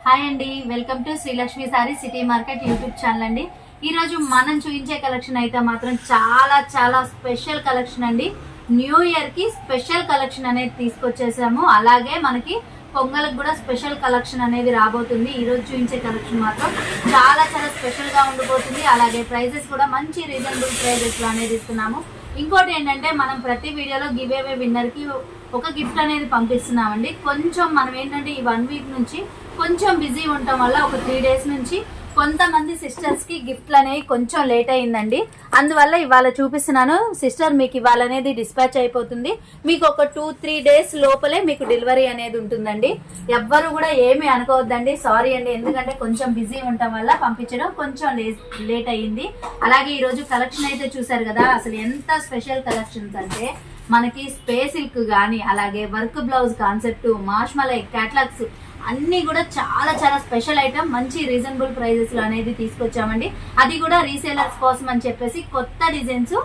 Hi అండి, welcome to Srilakshmi sorry city market YouTube channel అండి. ఈరోజు మనం చూపించే కలెక్షన్ అయితే మాత్రం చాలా చాలా స్పెషల్ కలెక్షన్ అండి. న్యూ ఇయర్ కి స్పెషల్ కలెక్షన్ అనేది తీసుకొచ్చేసాము. అలాగే మనకి పొంగల్కి కూడా స్పెషల్ కలెక్షన్ అనేది రాబోతుంది. ఈరోజు చూపించే కలెక్షన్ మాత్రం చాలా చాలా స్పెషల్ గా ఉండబోతుంది. అలాగే ప్రైజెస్ కూడా మంచి రీజనబుల్ ప్రైజెస్ లో అనేది ఇస్తున్నాము. ఇంకోటి ఏంటంటే మనం ప్రతి వీడియోలో గివ్ అవే విన్నర్ కి ఒక గిఫ్ట్ అనేది పంపిస్తున్నామండి. కొంచెం మనం ఏంటంటే ఈ 1 వీక్ నుంచి కొంచెం బిజీ ఉండటం వల్ల ఒక 3 డేస్ నుంచి కొంతమంది సిస్టర్స్ కి గిఫ్ట్లు అనేవి కొంచెం లేట్ అయిందండి. అందువల్ల ఇవాళ చూపిస్తున్నాను. సిస్టర్ మీకు ఇవాళ అనేది డిస్పాచ్ అయిపోతుంది. మీకు ఒక 2-3 డేస్ లోపలే మీకు డెలివరీ అనేది ఉంటుందండి. ఎవ్వరు కూడా ఏమి అనుకోవద్దండి, సారీ అండి. ఎందుకంటే కొంచెం బిజీ ఉండటం వల్ల పంపించడం కొంచెం లేట్ అయ్యింది. అలాగే ఈరోజు కలెక్షన్ అయితే చూసారు కదా, అసలు ఎంత స్పెషల్ కలెక్షన్స్ అంటే మనకి స్పేస్ సిల్క్ కానీ అలాగే వర్క్ బ్లౌజ్ కాన్సెప్ట్ మాష్మలై క్యాట్లాగ్స్ అన్ని కూడా చాలా చాలా స్పెషల్ ఐటమ్ మంచి రీజనబుల్ ప్రైజెస్ లో అనేది తీసుకొచ్చామండి. అది కూడా రీసేలర్స్ కోసం అని చెప్పేసి కొత్త డిజైన్స్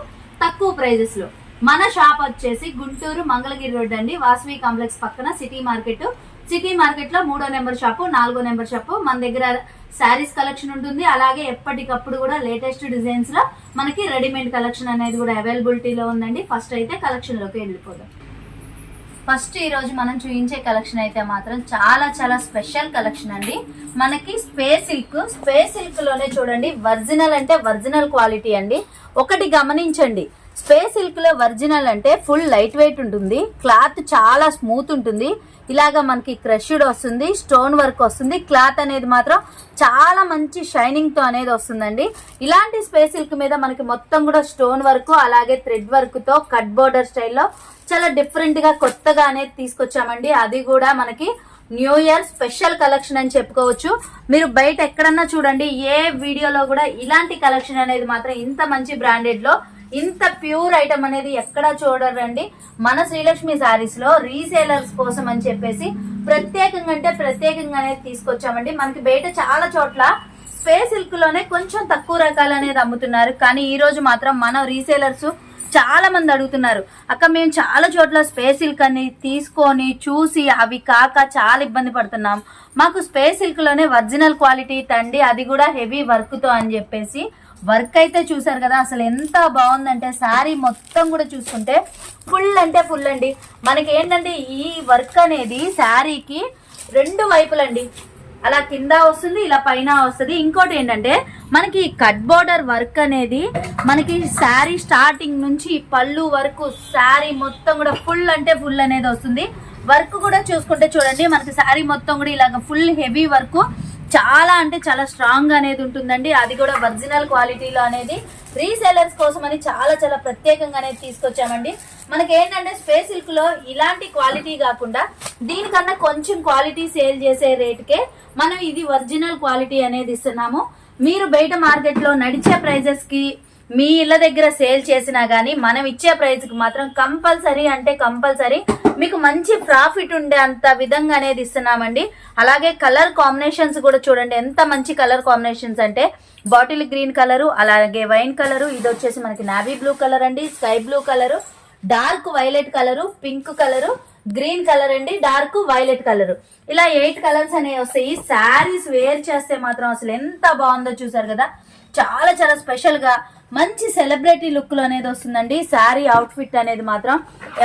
తక్కువ ప్రైజెస్ లో. మన షాప్ వచ్చేసి గుంటూరు మంగళగిరి రోడ్ అండి, వాసవి కాంప్లెక్స్ పక్కన సిటీ మార్కెట్ లో 3వ నెంబర్ షాపు 4వ నెంబర్ షాపు. మన దగ్గర శారీస్ కలెక్షన్ ఉంటుంది. అలాగే ఎప్పటికప్పుడు కూడా లేటెస్ట్ డిజైన్స్ లో మనకి రెడీమేడ్ కలెక్షన్ అనేది కూడా అవైలబిలిటీలో ఉందండి. ఫస్ట్ అయితే కలెక్షన్ లోకి వెళ్ళిపోదాం. ఫస్ట్ ఈ రోజు మనం చూపించే కలెక్షన్ అయితే మాత్రం చాలా చాలా స్పెషల్ కలెక్షన్ అండి. మనకి స్పేస్ సిల్క్ లోనే చూడండి, ఒరిజినల్ అంటే ఒరిజినల్ క్వాలిటీ అండి. ఒకటి గమనించండి, స్పేస్ సిల్క్ లో ఒరిజినల్ అంటే ఫుల్ లైట్ వెయిట్ ఉంటుంది, క్లాత్ చాలా స్మూత్ ఉంటుంది. ఇలాగా మనకి క్రష్డ్ వస్తుంది, స్టోన్ వర్క్ వస్తుంది. క్లాత్ అనేది మాత్రం చాలా మంచి షైనింగ్ తో అనేది వస్తుందండి. ఇలాంటి స్పేస్ సిల్క్ మీద మనకి మొత్తం కూడా స్టోన్ వర్క్ అలాగే థ్రెడ్ వర్క్ తో కట్ బోర్డర్ స్టైల్లో చాలా డిఫరెంట్ గా కొత్తగా అనేది తీసుకొచ్చామండి. అది కూడా మనకి న్యూ ఇయర్ స్పెషల్ కలెక్షన్ అని చెప్పుకోవచ్చు. మీరు బయట ఎక్కడన్నా చూడండి, ఏ వీడియోలో కూడా ఇలాంటి కలెక్షన్ అనేది మాత్రం ఇంత మంచి బ్రాండెడ్ లో ఇంత ప్యూర్ ఐటమ్ అనేది ఎక్కడా చూడరండి. మన శ్రీలక్ష్మి సారీస్ లో రీసేలర్స్ కోసం అని చెప్పేసి ప్రత్యేకంగా అనేది తీసుకొచ్చామండి. మనకి బయట చాలా చోట్ల స్పేస్ సిల్క్ లోనే కొంచెం తక్కువ రకాలు అనేది అమ్ముతున్నారు. కానీ ఈ రోజు మాత్రం మన రీసేలర్స్ చాలా మంది అడుగుతున్నారు, అక్క మేము చాలా చోట్ల స్పేస్ సిల్క్ అని తీసుకొని చూసి అవి కాక చాలా ఇబ్బంది పడుతున్నాం, మాకు స్పేస్ సిల్క్ లోనే ఒరిజినల్ క్వాలిటీ తండి, అది కూడా హెవీ వర్క్ తో అని చెప్పేసి. వర్క్ అయితే చూసారు కదా, అసలు ఎంత బాగుందంటే శారీ మొత్తం కూడా చూసుకుంటే ఫుల్ అంటే ఫుల్ అండి. మనకి ఏంటంటే ఈ వర్క్ అనేది శారీకి 2 వైపులండి, అలా కింద వస్తుంది, ఇలా పైన వస్తుంది. ఇంకోటి ఏంటంటే మనకి కట్ బోర్డర్ వర్క్ అనేది మనకి శారీ స్టార్టింగ్ నుంచి పళ్ళు వరకు శారీ మొత్తం కూడా ఫుల్ అంటే ఫుల్ అనేది వస్తుంది. వర్క్ కూడా చూసుకుంటే చూడండి, మనకి శారీ మొత్తం కూడా ఇలాగ ఫుల్ హెవీ వర్క్ చాలా అంటే చాలా స్ట్రాంగ్ అనేది ఉంటుందండి. అది కూడా ఒరిజినల్ క్వాలిటీలో అనేది రీసేలర్స్ కోసం అని చాలా చాలా ప్రత్యేకంగా అనేది తీసుకొచ్చామండి. మనకి ఏంటంటే స్పేస్ సిల్క్ లో ఇలాంటి క్వాలిటీ కాకుండా దీనికన్నా కొంచెం క్వాలిటీ సేల్ చేసే రేటుకే మనం ఇది ఒరిజినల్ క్వాలిటీ అనేది ఇస్తున్నాము. మీరు బయట మార్కెట్ లో నడిచే ప్రైజెస్ కి మీ ఇళ్ళ దగ్గర సేల్ చేసినా గానీ మనం ఇచ్చే ప్రైస్ కి మాత్రం కంపల్సరీ మీకు మంచి ప్రాఫిట్ ఉండే అంత విధంగా అనేది ఇస్తున్నామండి. అలాగే కలర్ కాంబినేషన్స్ కూడా చూడండి, ఎంత మంచి కలర్ కాంబినేషన్స్ అంటే బాటిల్ గ్రీన్ కలరు, అలాగే వైన్ కలరు, ఇది వచ్చేసి మనకి నావీ బ్లూ కలర్ అండి, sky blue colour, dark violet colour, pink colour, green colour అండి, డార్క్ వైలెట్ కలరు, ఇలా 8 కలర్స్ అనేవి వస్తాయి. శారీస్ వేర్ చేస్తే మాత్రం అసలు ఎంత బాగుందో చూసారు కదా, చాలా చాలా స్పెషల్ గా మంచి సెలబ్రిటీ లుక్ లో అనేది వస్తుందండి. శారీ అవుట్ ఫిట్ అనేది మాత్రం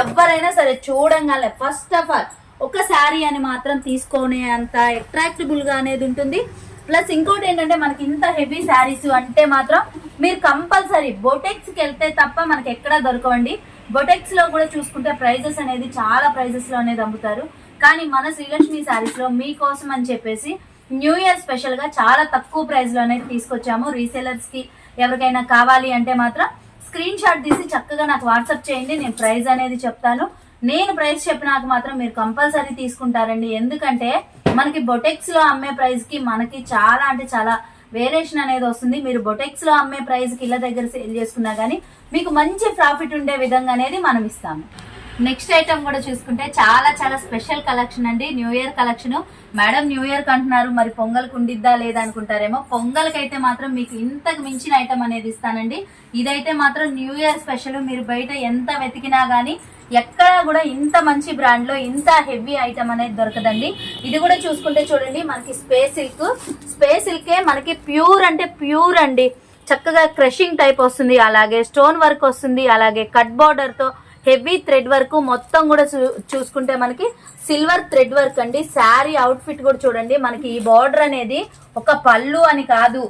ఎవరైనా సరే చూడంగానే ఫస్ట్ ఆఫ్ ఆల్ ఒక శారీ అని మాత్రం తీసుకునే అంత అట్రాక్టబుల్ గా అనేది ఉంటుంది. ప్లస్ ఇంకోటి ఏంటంటే మనకి ఇంత హెవీ శారీస్ అంటే మాత్రం మీరు కంపల్సరీ బొటెక్స్ కి వెళ్తే తప్ప మనకి ఎక్కడా దొరకవండి. బొటెక్స్ లో కూడా చూసుకుంటే ప్రైజెస్ అనేది చాలా ప్రైజెస్ లో అనేది అమ్ముతారు. కానీ మన శ్రీలక్ష్మి శారీస్ లో మీకోసం అని చెప్పేసి న్యూ ఇయర్ స్పెషల్ గా చాలా తక్కువ ప్రైస్ లో అనేది తీసుకొచ్చాము. రీసేలర్స్ కి ఎవరికైనా కావాలి అంటే మాత్రం స్క్రీన్ షాట్ తీసి చక్కగా నాకు వాట్సాప్ చేయండి, నేను ప్రైస్ అనేది చెప్తాను. నేను ప్రైస్ చెప్పినాక మాత్రం మీరు కంపల్సరీ తీసుకుంటారండి. ఎందుకంటే మనకి బొటెక్స్ లో అమ్మే ప్రైస్ కి మనకి చాలా అంటే చాలా వేరియేషన్ అనేది వస్తుంది. మీరు బొటెక్స్ లో అమ్మే ప్రైస్ కి ఇళ్ళ దగ్గర సేల్ చేసుకున్నా గానీ మీకు మంచి ప్రాఫిట్ ఉండే విధంగా అనేది మనం ఇస్తాము. నెక్స్ట్ ఐటమ్ కూడా చూసుకుంటే చాలా చాలా స్పెషల్ కలెక్షన్ అండి, new year collection. Madam new year అంటున్నారు, మరి పొంగల్కి ఉండిద్దా లేదా అనుకుంటారేమో. పొంగల్కి అయితే మాత్రం మీకు ఇంతకు మించిన ఐటమ్ అనేది ఇస్తానండి. ఇదైతే మాత్రం న్యూ ఇయర్ స్పెషల్. మీరు బయట ఎంత వెతికినా గానీ ఎక్కడా కూడా ఇంత మంచి బ్రాండ్ లో ఇంత హెవీ ఐటమ్ అనేది దొరకదండి. ఇది కూడా చూసుకుంటే చూడండి మనకి స్పేస్ సిల్కే మనకి ప్యూర్ అంటే ప్యూర్ అండి. చక్కగా క్రషింగ్ టైప్ వస్తుంది, అలాగే స్టోన్ వర్క్ వస్తుంది, అలాగే కట్ బార్డర్ తో హెవీ థ్రెడ్ వర్క్ మొత్తం కూడా చూసుకుంటే మనకి సిల్వర్ థ్రెడ్ వర్క్ అండి. శారీ అవుట్ ఫిట్ కూడా చూడండి మనకి ఈ బార్డర్ అనేది ఒక పళ్ళు అని కాదు,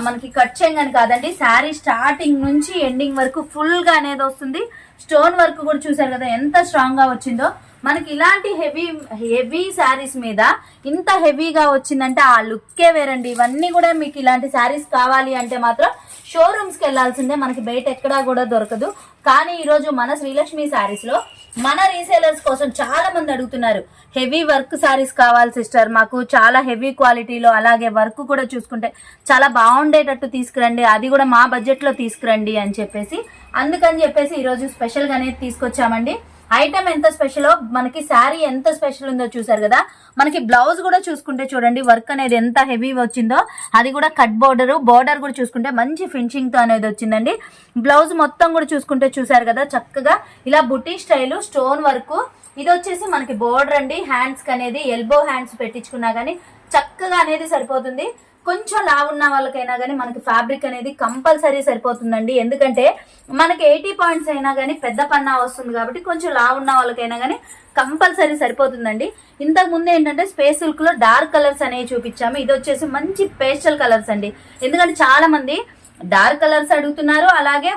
మనకి కట్ చెంగ్ అని కాదండి. శారీ స్టార్టింగ్ నుంచి ఎండింగ్ వరకు ఫుల్ గా అనేది వస్తుంది. స్టోన్ వర్క్ కూడా చూసారు కదా ఎంత స్ట్రాంగ్ గా వచ్చిందో. మనకి ఇలాంటి హెవీ శారీస్ మీద ఇంత హెవీగా వచ్చిందంటే ఆ లుక్కే వేరండి. ఇవన్నీ కూడా మీకు ఇలాంటి శారీస్ కావాలి అంటే మాత్రం షోరూమ్స్ కి వెళ్లాల్సిందే, మనకి బయట ఎక్కడా కూడా దొరకదు. కానీ ఈ రోజు మన శ్రీలక్ష్మి శారీస్ లో మన రీసేలర్స్ కోసం చాలా మంది అడుగుతున్నారు, హెవీ వర్క్ శారీస్ కావాలి సిస్టర్, మాకు చాలా హెవీ క్వాలిటీలో, అలాగే వర్క్ కూడా చూసుకుంటే చాలా బాగుండేటట్టు తీసుకురండి, అది కూడా మా బడ్జెట్ లో తీసుకురండి అని చెప్పేసి, అందుకని చెప్పేసి ఈ రోజు స్పెషల్ గా అనేది తీసుకొచ్చామండి. ఐటమ్ ఎంత స్పెషల్, మనకి శారీ ఎంత స్పెషల్ ఉందో చూసారు కదా. మనకి బ్లౌజ్ కూడా చూసుకుంటే చూడండి వర్క్ అనేది ఎంత హెవీ వచ్చిందో, అది కూడా కట్ బోర్డర్ కూడా చూసుకుంటే మంచి ఫినిషింగ్ తో అనేది వచ్చిందండి. బ్లౌజ్ మొత్తం కూడా చూసుకుంటే చూసారు కదా చక్కగా ఇలా బుటీ స్టైల్ స్టోన్ వర్క్. ఇది వచ్చేసి మనకి బోర్డర్ అండి. హ్యాండ్స్ కి అనేది ఎల్బో హ్యాండ్స్ పెట్టించుకున్నా గానీ చక్కగా అనేది సరిపోతుంది. కొంచెం లావున్న వాళ్ళకైనా కానీ మనకి ఫ్యాబ్రిక్ అనేది కంపల్సరీ సరిపోతుందండి. ఎందుకంటే మనకి 80 పాయింట్స్ అయినా కానీ పెద్ద పన్నా వస్తుంది కాబట్టి కొంచెం లావున్న వాళ్ళకైనా కానీ కంపల్సరీ సరిపోతుందండి. ఇంతకు ముందు ఏంటంటే స్పేస్ సిల్క్ లో డార్క్ కలర్స్ అనేవి చూపించాము. ఇది వచ్చేసి మంచి పేస్టల్ కలర్స్ అండి. ఎందుకంటే చాలా మంది డార్క్ కలర్స్ అడుగుతున్నారు, అలాగే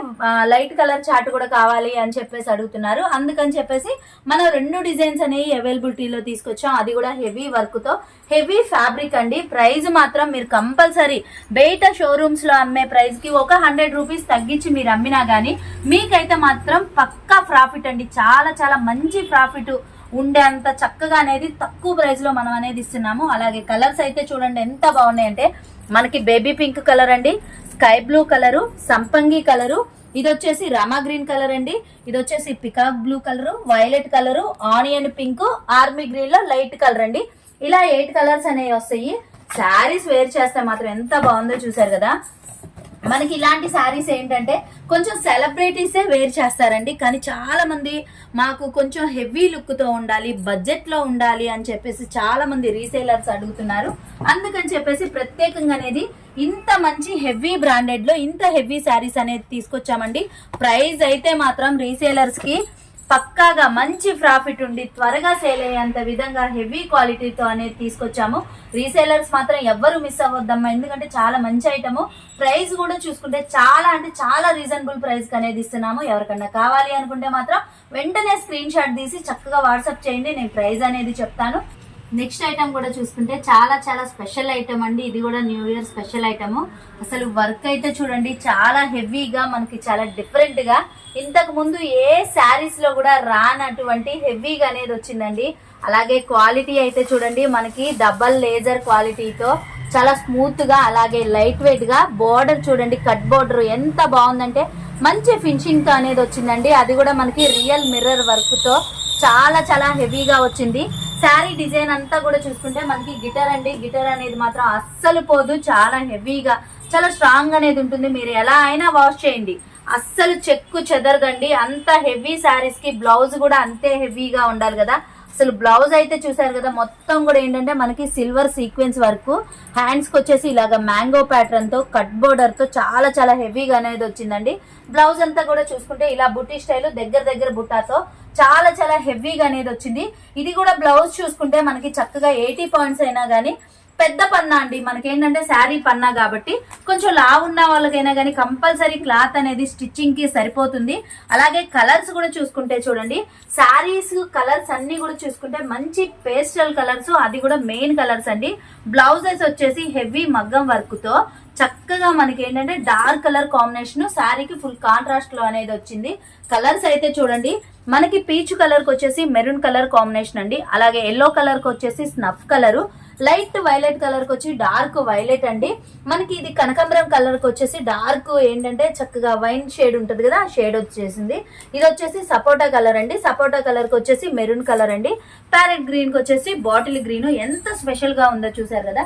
లైట్ కలర్ చార్ట్ కూడా కావాలి అని చెప్పేసి అడుగుతున్నారు. అందుకని చెప్పేసి మనం 2 డిజైన్స్ అనేవి అవైలబిలిటీలో తీసుకొచ్చాం. అది కూడా హెవీ వర్క్ తో హెవీ ఫ్యాబ్రిక్ అండి. ప్రైస్ మాత్రం మీరు కంపల్సరీ బయట షోరూమ్స్ లో అమ్మే ప్రైస్ కి ఒక 100 రూపీస్ తగ్గించి మీరు అమ్మినా గానీ మీకైతే మాత్రం పక్కా ప్రాఫిట్ అండి. చాలా చాలా మంచి ప్రాఫిట్ ఉండే అంత చక్కగా అనేది తక్కువ ప్రైస్ లో మనం అనేది ఇస్తున్నాము. అలాగే కలర్స్ అయితే చూడండి ఎంత బాగున్నాయంటే మనకి బేబీ పింక్ కలర్ అండి, స్కై బ్లూ కలరు, సంపంగి కలరు, ఇది వచ్చేసి రామా గ్రీన్ కలర్ అండి, ఇది వచ్చేసి peacock blue colour, violet colour, onion pink, army green లో లైట్ కలర్ అండి. ఇలా 8 కలర్స్ అనేవి వస్తాయి. శారీస్ వేర్ చేస్తే మాత్రం ఎంత బాగుందో చూసారు కదా. మనకి ఇలాంటి శారీస్ ఏంటంటే కొంచెం సెలబ్రిటీసే వేర్ చేస్తారండి. కానీ చాలా మంది మాకు కొంచెం హెవీ లుక్ తో ఉండాలి, బడ్జెట్ లో ఉండాలి అని చెప్పేసి చాలా మంది రీసేలర్స్ అడుగుతున్నారు. అందుకని చెప్పేసి ప్రత్యేకంగా అనేది ఇంత మంచి హెవీ బ్రాండెడ్ లో ఇంత హెవీ శారీస్ అనేది తీసుకొచ్చామండి. ప్రైస్ అయితే మాత్రం రీసేలర్స్ కి పక్కాగా మంచి ప్రాఫిట్ ఉండి త్వరగా సేల్ అయ్యేంత విధంగా హెవీ క్వాలిటీతో అనేది తీసుకొచ్చాము. రీసేలర్స్ మాత్రం ఎవ్వరు మిస్ అవ్వద్దమ్మా, ఎందుకంటే చాలా మంచి ఐటమ్. ప్రైస్ కూడా చూసుకుంటే చాలా అంటే చాలా రీజనబుల్ ప్రైస్ అనేది ఇస్తున్నాము. ఎవరికన్నా కావాలి అనుకుంటే మాత్రం వెంటనే స్క్రీన్ షాట్ తీసి చక్కగా వాట్సాప్ చేయండి, నేను ప్రైస్ అనేది చెప్తాను. నెక్స్ట్ ఐటమ్ కూడా చూసుకుంటే చాలా చాలా స్పెషల్ ఐటమ్ అండి. ఇది కూడా న్యూ ఇయర్ స్పెషల్ ఐటమ్. అసలు వర్క్ అయితే చూడండి చాలా హెవీగా మనకి చాలా డిఫరెంట్ గా ఇంతకు ముందు ఏ శారీస్ లో కూడా రానటువంటి హెవీగా అనేది వచ్చిందండి. అలాగే క్వాలిటీ అయితే చూడండి మనకి డబల్ లేజర్ క్వాలిటీతో చాలా స్మూత్ గా, అలాగే లైట్ వెయిట్ గా, బోర్డర్ చూడండి కట్ బోర్డర్ ఎంత బాగుందంటే మంచి ఫినిషింగ్ తో అనేది వచ్చిందండి. అది కూడా మనకి రియల్ మిర్రర్ వర్క్ తో చాలా చాలా హెవీగా వచ్చింది. శారీ డిజైన్ అంతా కూడా చూసుకుంటే మనకి గిటార్ అండి. గిటార్ అనేది మాత్రం అస్సలు పోదు, చాలా హెవీగా చాలా స్ట్రాంగ్ అనేది ఉంటుంది. మీరు ఎలా అయినా వాష్ చేయండి, అస్సలు చెక్కు చెదరదండి. అంత హెవీ శారీస్ కి బ్లౌజ్ కూడా అంతే హెవీగా ఉండాలి కదా. అసలు బ్లౌజ్ అయితే చూసారు కదా మొత్తం కూడా ఏంటంటే మనకి సిల్వర్ సీక్వెన్స్ వర్క్, హ్యాండ్స్ కి వచ్చేసి ఇలాగా మ్యాంగో ప్యాటర్న్ తో కట్ బోర్డర్ తో చాలా చాలా హెవీగా అనేది వచ్చిందండి. బ్లౌజ్ అంతా కూడా చూసుకుంటే ఇలా బుట్టి స్టైల్ దగ్గర బుట్టాతో చాలా చాలా హెవీగా అనేది వచ్చింది. ఇది కూడా బ్లౌజ్ చూసుకుంటే మనకి చక్కగా 80 పాయింట్స్ అయినా గానీ పెద్ద పన్నా అండి. మనకేంటంటే శారీ పన్నా కాబట్టి కొంచెం లావు ఉన్న వాళ్ళకైనా కానీ కంపల్సరీ క్లాత్ అనేది స్టిచ్చింగ్ కి సరిపోతుంది. అలాగే కలర్స్ కూడా చూసుకుంటే చూడండి శారీస్ కలర్స్ అన్ని కూడా చూసుకుంటే మంచి పేస్టల్ కలర్స్, అది కూడా మెయిన్ కలర్స్ అండి. బ్లౌజెస్ వచ్చేసి హెవీ మగ్గం వర్క్ తో చక్కగా మనకి ఏంటంటే డార్క్ కలర్ కాంబినేషన్, శారీకి ఫుల్ కాంట్రాస్ట్ లో అనేది వచ్చింది. కలర్స్ అయితే చూడండి మనకి పీచ్ కలర్ కి వచ్చేసి మెరూన్ కలర్ కాంబినేషన్ అండి, అలాగే ఎల్లో కలర్ కి వచ్చేసి snuff colour, light violet colour కి వచ్చి డార్క్ వైలెట్ అండి. మనకి ఇది కనకాంబరం కలర్ కి వచ్చేసి డార్క్ ఏంటంటే చక్కగా వైన్ షేడ్ ఉంటది కదా, ఆ షేడ్ వచ్చేసింది. ఇది వచ్చేసి సపోటా కలర్ అండి. సపోటా కలర్ కి వచ్చేసి మెరూన్ కలర్ అండి. ప్యారెట్ గ్రీన్ కి వచ్చేసి బాటిల్ గ్రీన్. ఎంత స్పెషల్ గా ఉందో చూసారు కదా.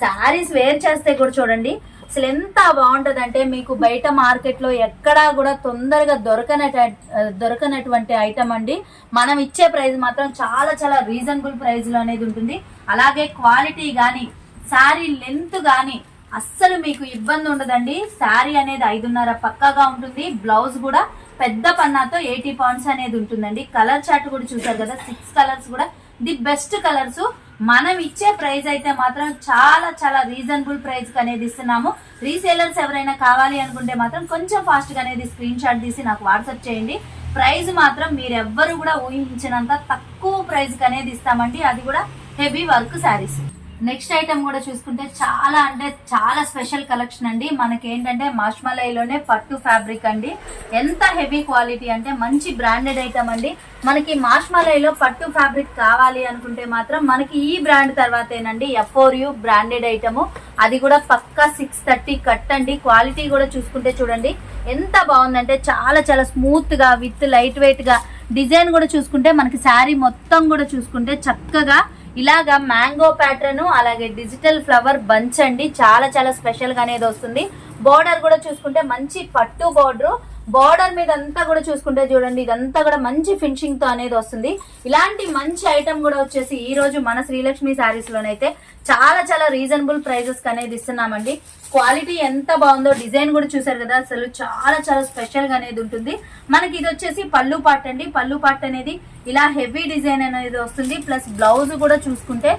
శారీస్ వేర్ చేస్తే కూడా చూడండి అసలు ఎంత బాగుంటది అంటే మీకు బయట మార్కెట్ లో ఎక్కడా కూడా తొందరగా దొరకనటువంటి ఐటమ్ అండి. మనం ఇచ్చే ప్రైస్ మాత్రం చాలా చాలా రీజనబుల్ ప్రైస్ లో అనేది ఉంటుంది. అలాగే క్వాలిటీ గానీ శారీ లెంత్ గానీ అస్సలు మీకు ఇబ్బంది ఉండదండి. శారీ అనేది 5.5 పక్కాగా ఉంటుంది. బ్లౌజ్ కూడా పెద్ద పన్నాతో 80 పాయింట్స్ అనేది ఉంటుందండి. కలర్ చార్ట్ కూడా చూసారు కదా, 6 కలర్స్ కూడా ది బెస్ట్ కలర్స్. మనం ఇచ్చే ప్రైస్ అయితే మాత్రం చాలా చాలా రీజనబుల్ ప్రైస్ అనేది ఇస్తున్నాము. రీసేలర్స్ ఎవరైనా కావాలి అనుకుంటే మాత్రం కొంచెం ఫాస్ట్ గా అనేది స్క్రీన్ షాట్ తీసి నాకు వాట్సాప్ చేయండి. ప్రైస్ మాత్రం మీరు ఎవ్వరు కూడా ఊహించినంత తక్కువ ప్రైస్ కి అనేది ఇస్తామండి. అది కూడా heavy work saris. Next item కూడా చూసుకుంటే చాలా అంటే చాలా స్పెషల్ కలెక్షన్ అండి. మనకి ఏంటంటే మాష్మలైలోనే పట్టు ఫ్యాబ్రిక్ అండి. ఎంత హెవీ క్వాలిటీ అంటే మంచి బ్రాండెడ్ ఐటమ్ అండి. మనకి మాష్మలైలో పట్టు ఫ్యాబ్రిక్ కావాలి అనుకుంటే మాత్రం మనకి ఈ బ్రాండ్ తర్వాతేనండి F4U బ్రాండెడ్ ఐటమ్. అది కూడా పక్కా 630 కట్ అండి. క్వాలిటీ కూడా చూసుకుంటే చూడండి ఎంత బాగుందంటే చాలా చాలా స్మూత్ గా విత్ లైట్ వెయిట్ గా. డిజైన్ కూడా చూసుకుంటే మనకి శారీ మొత్తం కూడా చూసుకుంటే చక్కగా ఇలాగా మ్యాంగో ప్యాటర్న్ అలాగే డిజిటల్ ఫ్లవర్ బంచ్ అండి. చాలా చాలా స్పెషల్ గా అనేది వస్తుంది. బోర్డర్ కూడా చూసుకుంటే మంచి పట్టు బోర్డర్. బోర్డర్ మీద అంతా కూడా చూసుకుంటే చూడండి ఇదంతా కూడా మంచి ఫినిషింగ్ తో అనేది వస్తుంది. ఇలాంటి మంచి ఐటమ్ కూడా వచ్చేసి ఈ రోజు మన శ్రీలక్ష్మి శారీస్ లోనైతే చాలా చాలా రీజనబుల్ ప్రైజెస్ అనేది ఇస్తున్నామండి. క్వాలిటీ ఎంత బాగుందో, డిజైన్ కూడా చూసారు కదా, అసలు చాలా చాలా స్పెషల్ గా అనేది ఉంటుంది. మనకి ఇది వచ్చేసి పళ్ళు పార్ట్ అండి. పళ్ళు పార్ట్ అనేది ఇలా హెవీ డిజైన్ అనేది వస్తుంది. ప్లస్ బ్లౌజ్ కూడా చూసుకుంటే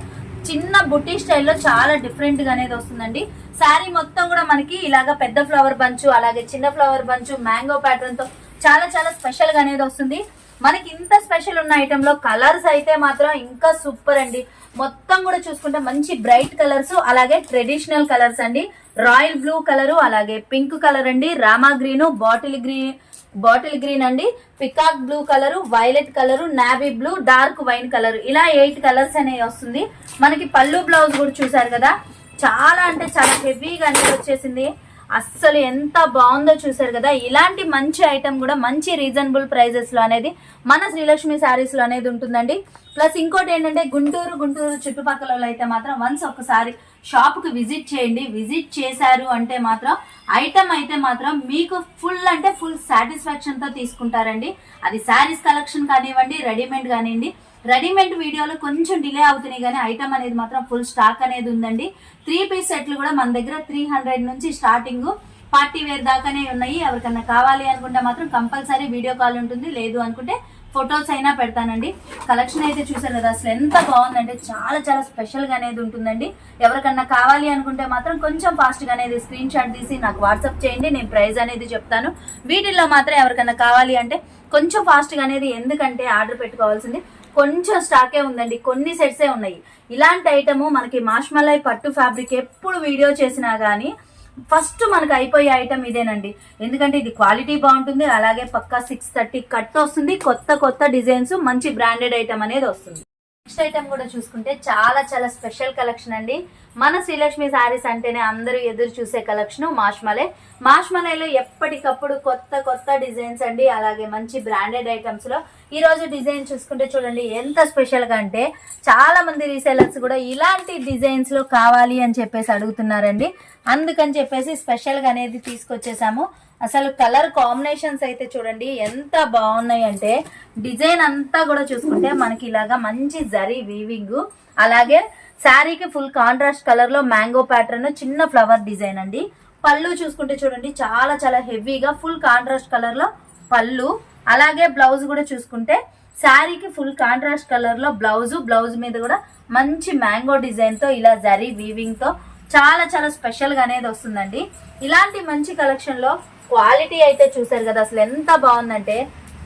చిన్న బుట్టి స్టైల్లో చాలా డిఫరెంట్ గా అనేది వస్తుందండి. శారీ మొత్తం కూడా మనకి ఇలాగా పెద్ద ఫ్లవర్ బంచ్ అలాగే చిన్న ఫ్లవర్ బంచ్ మ్యాంగో ప్యాటర్న్ తో చాలా చాలా స్పెషల్ గా అనేది వస్తుంది. మనకి ఇంత స్పెషల్ ఉన్న ఐటమ్ లో కలర్స్ అయితే మాత్రం ఇంకా సూపర్ అండి. మొత్తం కూడా చూసుకుంటే మంచి బ్రైట్ కలర్స్ అలాగే ట్రెడిషనల్ కలర్స్ అండి. రాయల్ బ్లూ కలర్ అలాగే పింక్ కలర్ అండి, రామా గ్రీన్, బాటిల్ గ్రీన్ అండి, peacock blue colour, violet colour, navy blue, dark wine colour, ఇలా 8 కలర్స్ అనేవి వస్తుంది. మనకి పళ్ళు బ్లౌజ్ కూడా చూసారు కదా, చాలా అంటే చాలా హెవీగా అనేది వచ్చేసింది. అస్సలు ఎంత బాగుందో చూసారు కదా. ఇలాంటి మంచి ఐటమ్ కూడా మంచి రీజనబుల్ ప్రైజెస్ లో అనేది మన శ్రీలక్ష్మి శారీస్ లో అనేది ఉంటుందండి. ప్లస్ ఇంకోటి ఏంటంటే గుంటూరు చుట్టుపక్కల అయితే మాత్రం వన్స్ ఒకసారి షాప్ కి విజిట్ చేయండి. విజిట్ చేశారు అంటే మాత్రం ఐటమ్ అయితే మాత్రం మీకు ఫుల్ అంటే ఫుల్ సాటిస్ఫాక్షన్ తో తీసుకుంటారండి. అది శారీస్ కలెక్షన్ కానివ్వండి, రెడీమేడ్ కానివ్వండి. రెడీమేడ్ వీడియోలు కొంచెం డిలే అవుతున్నాయి కానీ ఐటమ్ అనేది మాత్రం ఫుల్ స్టాక్ అనేది ఉందండి. 3 పీస్ సెట్లు కూడా మన దగ్గర 300 నుంచి స్టార్టింగ్ పార్టీ వేర్ దాకానే ఉన్నాయి. ఎవరికన్నా కావాలి అనుకుంటే మాత్రం కంపల్సరీ వీడియో కాల్ ఉంటుంది, లేదు అనుకుంటే ఫొటోస్ అయినా పెడతానండి. కలెక్షన్ అయితే చూసారు కదా, అసలు ఎంత బాగుందంటే చాలా చాలా స్పెషల్ గా అనేది ఉంటుందండి. ఎవరికన్నా కావాలి అనుకుంటే మాత్రం కొంచెం ఫాస్ట్ గా అనేది స్క్రీన్ షాట్ తీసి నాకు వాట్సాప్ చేయండి. నేను ప్రైస్ అనేది చెప్తాను. వీటిల్లో మాత్రం ఎవరికన్నా కావాలి అంటే కొంచెం ఫాస్ట్ గా అనేది, ఎందుకంటే ఆర్డర్ పెట్టుకోవాల్సింది కొంచెం స్టాకే ఉందండి, కొన్ని సెట్సే ఉన్నాయి. ఇలాంటి ఐటమ్ మనకి మాష్మలై పట్టు ఫ్యాబ్రిక్ ఎప్పుడు వీడియో చేసినా గానీ ఫస్ట్ మనకు అయిపోయే ఐటమ్ ఇదేనండి. ఎందుకంటే ఇది క్వాలిటీ బాగుంటుంది, అలాగే పక్కా 630 కట్ వస్తుంది. కొత్త డిజైన్స్ మంచి బ్రాండెడ్ ఐటమ్ అనేది వస్తుంది. నెక్స్ట్ ఐటమ్ కూడా చూసుకుంటే చాలా చాలా స్పెషల్ కలెక్షన్ అండి. మన శ్రీలక్ష్మి శారీస్ అంటేనే అందరూ ఎదురు చూసే కలెక్షన్ మాష్మలైలో ఎప్పటికప్పుడు కొత్త డిజైన్స్ అండి. అలాగే మంచి బ్రాండెడ్ ఐటమ్స్ లో ఈ రోజు డిజైన్ చూసుకుంటే చూడండి ఎంత స్పెషల్ గా అంటే చాలా మంది రీసేలర్స్ కూడా ఇలాంటి డిజైన్స్ లో కావాలి అని చెప్పేసి అడుగుతున్నారండి. అందుకని చెప్పేసి స్పెషల్ గా అనేది తీసుకొచ్చేసాము. అసలు కలర్ కాంబినేషన్స్ అయితే చూడండి ఎంత బాగున్నాయి అంటే, డిజైన్ అంతా కూడా చూసుకుంటే మనకి ఇలాగా మంచి జరీ వీవింగ్, అలాగే శారీకి ఫుల్ కాంట్రాస్ట్ కలర్ లో మ్యాంగో ప్యాటర్న్ చిన్న ఫ్లవర్ డిజైన్ అండి. పళ్ళు చూసుకుంటే చూడండి చాలా చాలా హెవీగా ఫుల్ కాంట్రాస్ట్ కలర్ లో పళ్ళు, అలాగే బ్లౌజ్ కూడా చూసుకుంటే శారీకి ఫుల్ కాంట్రాస్ట్ కలర్ లో బ్లౌజ్ మీద కూడా మంచి మ్యాంగో డిజైన్ తో ఇలా జరీ వీవింగ్ తో చాలా చాలా స్పెషల్ గా అనేది వస్తుందండి. ఇలాంటి మంచి కలెక్షన్ లో క్వాలిటీ అయితే చూసారు కదా, అసలు ఎంత బాగుందంటే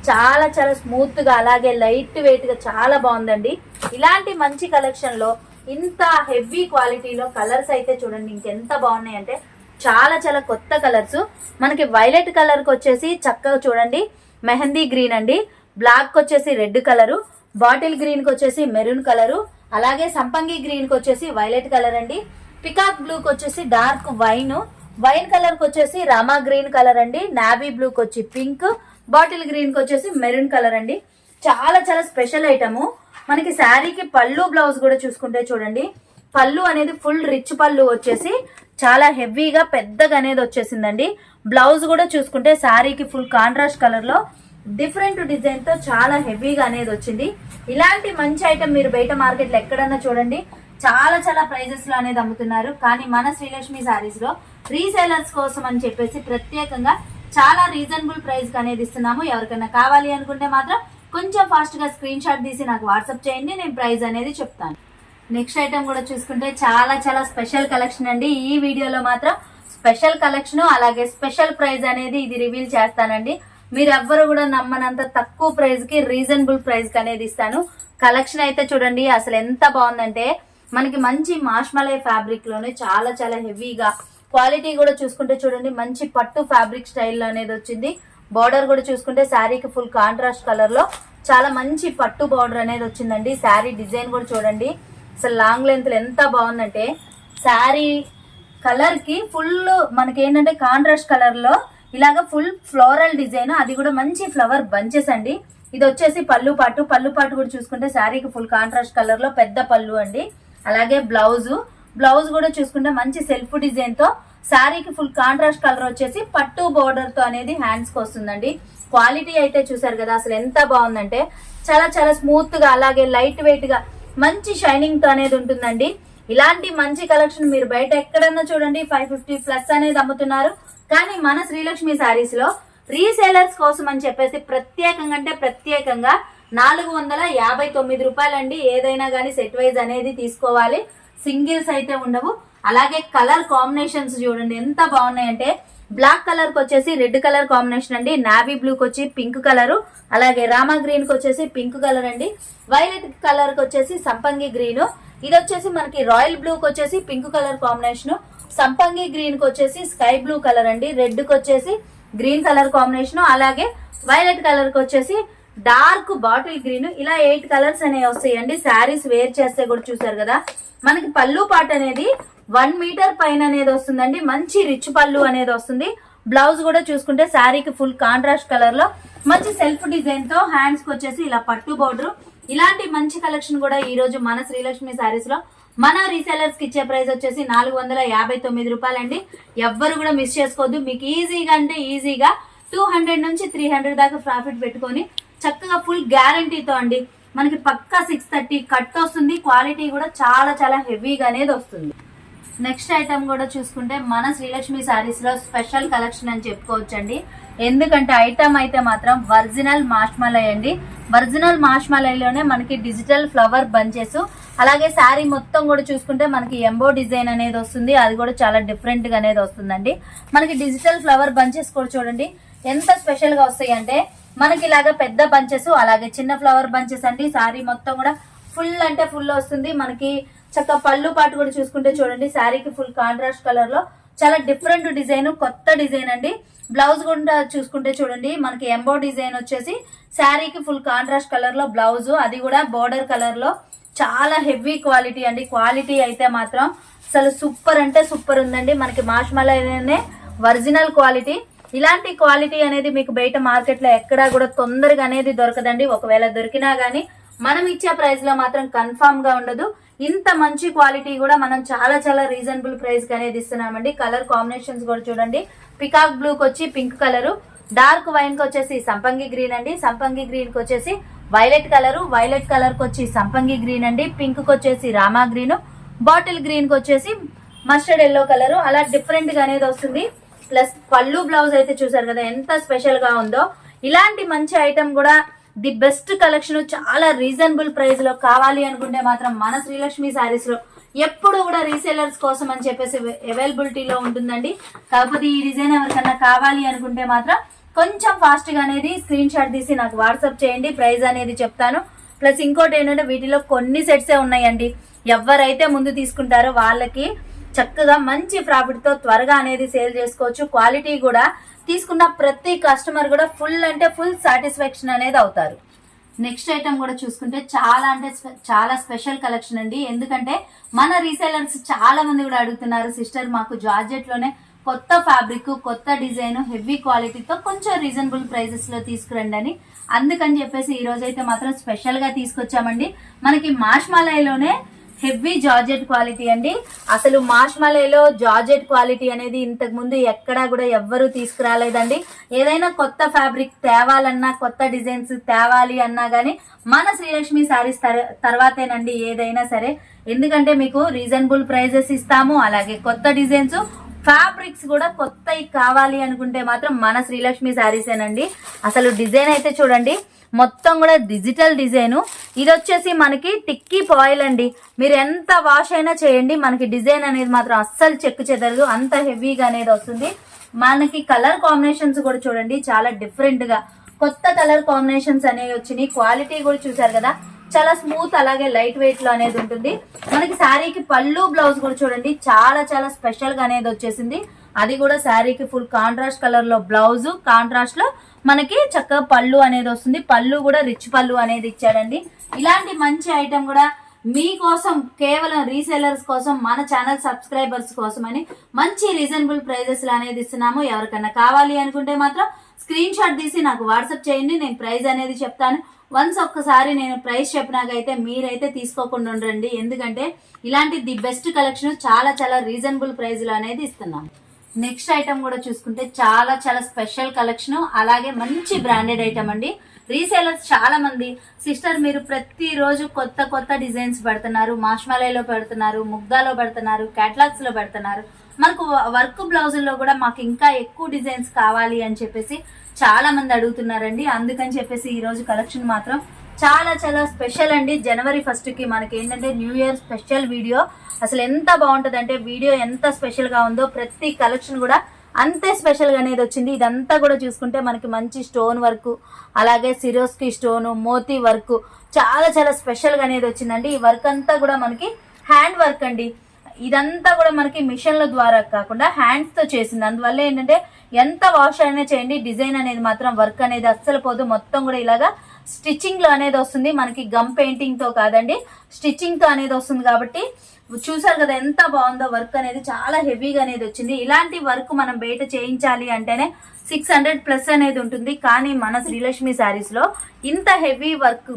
చాలా చాలా స్మూత్ గా అలాగే లైట్ వెయిట్ గా చాలా బాగుందండి. ఇలాంటి మంచి కలెక్షన్ లో ఇంత హెవీ క్వాలిటీలో కలర్స్ అయితే చూడండి ఇంకెంత బాగున్నాయి అంటే చాలా చాలా కొత్త కలర్స్. మనకి వైలెట్ కలర్ కి వచ్చేసి చక్కగా చూడండి మెహందీ గ్రీన్ అండి, బ్లాక్ కి వచ్చేసి రెడ్ కలరు, బాటిల్ గ్రీన్ కి వచ్చేసి మెరూన్ కలరు, అలాగే సంపంగి గ్రీన్ కి వచ్చేసి వైలెట్ కలర్ అండి, పికాక్ బ్లూ కి వచ్చేసి డార్క్ వైన్ కలర్ కి వచ్చేసి రామా గ్రీన్ కలర్ అండి, నావీ బ్లూ కి వచ్చి పింక్, బాటిల్ గ్రీన్ కి వచ్చేసి మెరూన్ కలర్ అండి. చాలా చాలా స్పెషల్ ఐటమ్. మనకి శారీకి పళ్ళు బ్లౌజ్ కూడా చూసుకుంటే చూడండి పళ్ళు అనేది ఫుల్ రిచ్ పళ్ళు వచ్చేసి చాలా హెవీగా పెద్దగా అనేది వచ్చేసిందండి. బ్లౌజ్ కూడా చూసుకుంటే శారీకి ఫుల్ కాంట్రాస్ట్ కలర్ లో డిఫరెంట్ డిజైన్ తో చాలా హెవీగా అనేది వచ్చింది. ఇలాంటి మంచి ఐటమ్ మీరు బయట మార్కెట్ లో ఎక్కడన్నా చూడండి, చాలా చాలా ప్రైజెస్ లో అనేది అమ్ముతున్నారు. కానీ మన శ్రీలక్ష్మి సారీస్ లో రీసేలర్స్ కోసం అని చెప్పేసి ప్రత్యేకంగా చాలా రీజనబుల్ ప్రైస్ అనేది ఇస్తున్నాము. ఎవరికైనా కావాలి అనుకుంటే మాత్రం కొంచెం ఫాస్ట్ గా స్క్రీన్ షాట్ తీసి నాకు వాట్సాప్ చేయండి, నేను ప్రైస్ అనేది చెప్తాను. నెక్స్ట్ ఐటమ్ కూడా చూసుకుంటే చాలా చాలా స్పెషల్ కలెక్షన్ అండి. ఈ వీడియోలో మాత్రం స్పెషల్ కలెక్షన్ అలాగే స్పెషల్ ప్రైస్ అనేది ఇది రివీల్ చేస్తానండి. మీరు ఎవ్వరు కూడా నమ్మనంత తక్కువ ప్రైస్ కి రీజనబుల్ ప్రైస్ కి అనేది ఇస్తాను. కలెక్షన్ అయితే చూడండి అసలు ఎంత బాగుందంటే మనకి మంచి మాష్మలై ఫ్యాబ్రిక్ లోనే చాలా చాలా హెవీగా క్వాలిటీ కూడా చూసుకుంటే చూడండి మంచి పట్టు ఫ్యాబ్రిక్ స్టైల్లో అనేది వచ్చింది. బార్డర్ కూడా చూసుకుంటే శారీకి ఫుల్ కాంట్రాస్ట్ కలర్ లో చాలా మంచి పట్టు బార్డర్ అనేది వచ్చిందండి. శారీ డిజైన్ కూడా చూడండి అసలు లాంగ్ లెంత్ ఎంత బాగుందంటే శారీ కలర్ కి ఫుల్ మనకి ఏంటంటే కాంట్రాస్ట్ కలర్ లో ఇలాగా ఫుల్ ఫ్లోరల్ డిజైన్, అది కూడా మంచి ఫ్లవర్ బంచెస్ అండి. ఇది వచ్చేసి పళ్ళు పాటు కూడా చూసుకుంటే శారీకి ఫుల్ కాంట్రాస్ట్ కలర్ లో పెద్ద పళ్ళు అండి. అలాగే బ్లౌజ్ కూడా చూసుకుంటే మంచి సెల్ఫ్ డిజైన్ తో శారీకి ఫుల్ కాంట్రాస్ట్ కలర్ వచ్చేసి పట్టు బోర్డర్ తో అనేది హ్యాండ్స్ కి వస్తుందండి. క్వాలిటీ అయితే చూసారు కదా అసలు ఎంత బాగుందంటే చాలా చాలా స్మూత్ గా అలాగే లైట్ వెయిట్ గా మంచి షైనింగ్ తో అనేది ఉంటుందండి. ఇలాంటి మంచి కలెక్షన్ మీరు బయట ఎక్కడన్నా చూడండి 550 ప్లస్ అనేది అమ్ముతున్నారు. కానీ మన శ్రీలక్ష్మి సారీస్ లో రీసేలర్స్ కోసం అని చెప్పేసి ప్రత్యేకంగా 459 రూపాయలండి. ఏదైనా కానీ సెట్ వైజ్ అనేది తీసుకోవాలి, సింగిల్స్ అయితే ఉండవు. అలాగే కలర్ కాంబినేషన్స్ చూడండి ఎంత బాగున్నాయంటే బ్లాక్ కలర్ కి వచ్చేసి రెడ్ కలర్ కాంబినేషన్ అండి, నావీ బ్లూ కి వచ్చి పింక్ కలర్, అలాగే రామా గ్రీన్ కి వచ్చేసి పింక్ కలర్ అండి, వైలెట్ కలర్ కి వచ్చేసి సంపంగి గ్రీన్, ఇది వచ్చేసి మనకి రాయల్ బ్లూ కి వచ్చేసి పింక్ కలర్ కాంబినేషన్, సంపంగి గ్రీన్ కి వచ్చేసి స్కై బ్లూ కలర్ అండి, రెడ్ కి వచ్చేసి గ్రీన్ కలర్ కాంబినేషన్, అలాగే వైలెట్ కలర్ కి వచ్చేసి డార్క్ బాటిల్ గ్రీన్. ఇలా 8 కలర్స్ అనేవి వస్తాయండి. శారీస్ వేర్ చేస్తే కూడా చూసారు కదా మనకి పళ్ళు పాట అనేది 1 మీటర్ పైన అనేది వస్తుందండి. మంచి రిచ్ పళ్ళు అనేది వస్తుంది. బ్లౌజ్ కూడా చూసుకుంటే శారీకి ఫుల్ కాంట్రాస్ట్ కలర్ లో మంచి సెల్ఫ్ డిజైన్ తో హ్యాండ్స్ కి వచ్చేసి ఇలా పట్టు బోర్డర్. ఇలాంటి మంచి కలెక్షన్ కూడా ఈ రోజు మన శ్రీలక్ష్మి సారీస్ లో మన రీసెలర్స్ కి ఇచ్చే ప్రైస్ వచ్చేసి 459 రూపాయలండి. ఎవ్వరు కూడా మిస్ చేసుకోవద్దు. మీకు ఈజీగా అంటే ఈజీగా 200 నుంచి 300 దాకా ప్రాఫిట్ పెట్టుకొని చక్కగా ఫుల్ గ్యారంటీతో అండి మనకి పక్కా 630 కట్ వస్తుంది. క్వాలిటీ కూడా చాలా చాలా హెవీగా అనేది వస్తుంది. నెక్స్ట్ ఐటమ్ కూడా చూసుకుంటే మన శ్రీలక్ష్మి సారీస్ లో స్పెషల్ కలెక్షన్ అని చెప్పుకోవచ్చండి. ఎందుకంటే ఐటమ్ అయితే మాత్రం ఒరిజినల్ మాష్మలై అండి. ఒరిజినల్ మాష్మలైలోనే మనకి డిజిటల్ ఫ్లవర్ బంచెస్, అలాగే శారీ మొత్తం కూడా చూసుకుంటే మనకి ఎంబో డిజైన్ అనేది వస్తుంది. అది కూడా చాలా డిఫరెంట్ గా అనేది వస్తుందండి. మనకి డిజిటల్ ఫ్లవర్ బంచెస్ కూడా చూడండి ఎంత స్పెషల్ గా వస్తాయి అంటే మనకి ఇలాగా పెద్ద బంచెస్ అలాగే చిన్న ఫ్లవర్ బంచెస్ అండి. శారీ మొత్తం కూడా ఫుల్ అంటే ఫుల్ వస్తుంది. మనకి చక్కగా పళ్ళు పాటు కూడా చూసుకుంటే చూడండి శారీకి ఫుల్ కాంట్రాస్ట్ కలర్ లో చాలా డిఫరెంట్ డిజైన్, కొత్త డిజైన్ అండి. బ్లౌజ్ కూడా చూసుకుంటే చూడండి మనకి ఎంబో డిజైన్ వచ్చేసి శారీకి ఫుల్ కాంట్రాస్ట్ కలర్ లో బ్లౌజ్, అది కూడా బోర్డర్ కలర్ లో చాలా హెవీ క్వాలిటీ అండి. క్వాలిటీ అయితే మాత్రం అసలు సూపర్ అంటే సూపర్ ఉందండి. మనకి మాష్మలైనే ఒరిజినల్ క్వాలిటీ. ఇలాంటి క్వాలిటీ అనేది మీకు బయట మార్కెట్ లో ఎక్కడా కూడా తొందరగా అనేది దొరకదండి. ఒకవేళ దొరికినా గానీ మనం ఇచ్చే ప్రైస్ లో మాత్రం కన్ఫామ్ గా ఉండదు. ఇంత మంచి క్వాలిటీ కూడా మనం చాలా చాలా రీజనబుల్ ప్రైస్ కి అనేది ఇస్తున్నామండి. కలర్ కాంబినేషన్స్ కూడా చూడండి పికాక్ బ్లూ కి వచ్చి పింక్ కలర్, డార్క్ వైన్ కి వచ్చేసి సంపంగి గ్రీన్ అండి, సంపంగి గ్రీన్ కి వచ్చేసి వైలెట్ కలర్, వైలెట్ కలర్ కి వచ్చి సంపంగి గ్రీన్ అండి, పింక్ కి వచ్చేసి రామా గ్రీన్, బాటిల్ గ్రీన్ కి వచ్చేసి మస్టర్డ్ ఎల్లో కలర్. అలా డిఫరెంట్ గా అనేది వస్తుంది. ప్లస్ పళ్ళు బ్లౌజ్ అయితే చూసారు కదా ఎంత స్పెషల్ గా ఉందో. ఇలాంటి మంచి ఐటమ్ కూడా ది బెస్ట్ కలెక్షన్ చాలా రీజనబుల్ ప్రైస్ లో కావాలి అనుకుంటే మాత్రం మన శ్రీలక్ష్మి సారీస్ లో ఎప్పుడు కూడా రీసేలర్స్ కోసం అని చెప్పేసి అవైలబిలిటీలో ఉంటుందండి. కాకపోతే ఈ డిజైన్ ఎవరికన్నా కావాలి అనుకుంటే మాత్రం కొంచెం ఫాస్ట్ గా అనేది స్క్రీన్ షాట్ తీసి నాకు వాట్సాప్ చేయండి, ప్రైస్ అనేది చెప్తాను. ప్లస్ ఇంకోటి ఏంటంటే వీటిలో కొన్ని సెట్సే ఉన్నాయండి. ఎవరైతే ముందు తీసుకుంటారో వాళ్ళకి చక్కగా మంచి ప్రాఫిట్ తో త్వరగా అనేది సేల్ చేసుకోవచ్చు. క్వాలిటీ కూడా తీసుకున్న ప్రతి కస్టమర్ కూడా ఫుల్ అంటే ఫుల్ సాటిస్ఫాక్షన్ అనేది అవుతారు. నెక్స్ట్ ఐటమ్ కూడా చూసుకుంటే చాలా అంటే చాలా స్పెషల్ కలెక్షన్ అండి. ఎందుకంటే మన రీసేలర్స్ చాలా మంది కూడా అడుగుతున్నారు, సిస్టర్ మాకు జార్జెట్ లోనే కొత్త ఫ్యాబ్రిక్, కొత్త డిజైన్, హెవీ క్వాలిటీతో కొంచెం రీజనబుల్ ప్రైసెస్ లో తీసుకురండి అని. అందుకని చెప్పేసి ఈ రోజు అయితే మాత్రం స్పెషల్ గా తీసుకొచ్చామండి. మనకి మాష్మలైలోనే హెవీ జార్జెట్ క్వాలిటీ అండి. అసలు మార్ష్మలేలో జార్జెట్ క్వాలిటీ అనేది ఇంతకు ముందు ఎక్కడా కూడా ఎవ్వరూ తీసుకురాలేదండి. ఏదైనా కొత్త ఫ్యాబ్రిక్ తేవాలన్నా, కొత్త డిజైన్స్ తేవాలి అన్నా గానీ మన శ్రీలక్ష్మి శారీస్ తర్వాతేనండి ఏదైనా సరే. ఎందుకంటే మీకు రీజనబుల్ ప్రైజెస్ ఇస్తాము, అలాగే కొత్త డిజైన్స్ ఫ్యాబ్రిక్స్ కూడా కొత్తవి కావాలి అనుకుంటే మాత్రం మన శ్రీలక్ష్మి శారీసేనండి. అసలు డిజైన్ అయితే చూడండి, మొత్తం కూడా డిజిటల్ డిజైన్. ఇది వచ్చేసి మనకి టిక్కీ ఫాయిల్ అండి. మీరు ఎంత వాష్ అయినా చేయండి, మనకి డిజైన్ అనేది మాత్రం అస్సలు చెక్కు చెదరదు, అంత హెవీగా అనేది వస్తుంది. మనకి కలర్ కాంబినేషన్స్ కూడా చూడండి చాలా డిఫరెంట్ గా కొత్త కలర్ కాంబినేషన్స్ అనేవి వచ్చినాయి. క్వాలిటీ కూడా చూసారు కదా, చాలా స్మూత్, అలాగే లైట్ వెయిట్ లో అనేది ఉంటుంది. మనకి శారీకి పళ్ళు బ్లౌజ్ కూడా చూడండి చాలా చాలా స్పెషల్ గా అనేది వచ్చేసింది. అది కూడా శారీకి ఫుల్ కాంట్రాస్ట్ కలర్ లో బ్లౌజ్, కాంట్రాస్ట్ లో మనకి చక్కగా పళ్ళు అనేది వస్తుంది. పళ్ళు కూడా రిచ్ పళ్ళు అనేది ఇచ్చాడండి. ఇలాంటి మంచి ఐటమ్ కూడా మీకోసం, కేవలం రీసేలర్స్ కోసం, మన ఛానల్ సబ్స్క్రైబర్స్ కోసం అని మంచి రీజనబుల్ ప్రైజెస్ అనేది ఇస్తున్నాము. ఎవరికన్నా కావాలి అనుకుంటే మాత్రం స్క్రీన్ షాట్ తీసి నాకు వాట్సాప్ చేయండి, నేను ప్రైస్ అనేది చెప్తాను. వన్స్ ఒక్కసారి నేను ప్రైస్ చెప్పినాకైతే మీరైతే తీసుకోకుండా ఉండండి, ఎందుకంటే ఇలాంటి ది బెస్ట్ కలెక్షన్ చాలా చాలా రీజనబుల్ ప్రైస్ లో అనేది ఇస్తున్నాం. నెక్స్ట్ ఐటమ్ కూడా చూసుకుంటే చాలా చాలా స్పెషల్ కలెక్షన్, అలాగే మంచి బ్రాండెడ్ ఐటమ్ అండి. రీసేలర్స్ చాలా మంది సిస్టర్ మీరు ప్రతిరోజు కొత్త కొత్త డిజైన్స్ పెడుతున్నారు, మార్ష్మలేలో పెడుతున్నారు, ముగ్దాలో పెడుతున్నారు, క్యాటలాగ్స్ లో పెడుతున్నారు, మనకు వర్క్ బ్లౌజుల్లో కూడా మాకు ఇంకా ఎక్కువ డిజైన్స్ కావాలి అని చెప్పేసి చాలా మంది అడుగుతున్నారండి. అందుకని చెప్పేసి ఈ రోజు కలెక్షన్ మాత్రం చాలా చాలా స్పెషల్ అండి. జనవరి 1 కి మనకి ఏంటంటే న్యూ ఇయర్ స్పెషల్ వీడియో. అసలు ఎంత బాగుంటుంది అంటే వీడియో ఎంత స్పెషల్ గా ఉందో, ప్రతి కలెక్షన్ కూడా అంతే స్పెషల్ గా అనేది వచ్చింది. ఇదంతా కూడా చూసుకుంటే మనకి మంచి స్టోన్ వర్క్, అలాగే సిరోస్కి స్టోన్, మోతీ వర్క్ చాలా చాలా స్పెషల్ గా అనేది వచ్చిందండి. ఈ వర్క్ అంతా కూడా మనకి హ్యాండ్ వర్క్ అండి. ఇదంతా కూడా మనకి మిషన్ల ద్వారా కాకుండా హ్యాండ్స్ తో చేసింది. అందువల్ల ఏంటంటే ఎంత వాష్ అయినా చేయండి, డిజైన్ అనేది మాత్రం వర్క్ అనేది అస్సలు పోదు. మొత్తం కూడా ఇలాగా స్టిచ్చింగ్ లో అనేది వస్తుంది, మనకి గమ్ పెయింటింగ్ తో కాదండి, స్టిచ్చింగ్ తో అనేది వస్తుంది. కాబట్టి చూసారు కదా ఎంత బాగుందో, వర్క్ అనేది చాలా హెవీగా అనేది వచ్చింది. ఇలాంటి వర్క్ మనం బయట చేయించాలి అంటేనే 600+ అనేది ఉంటుంది. కానీ మన శ్రీలక్ష్మి శారీస్ లో ఇంత హెవీ వర్క్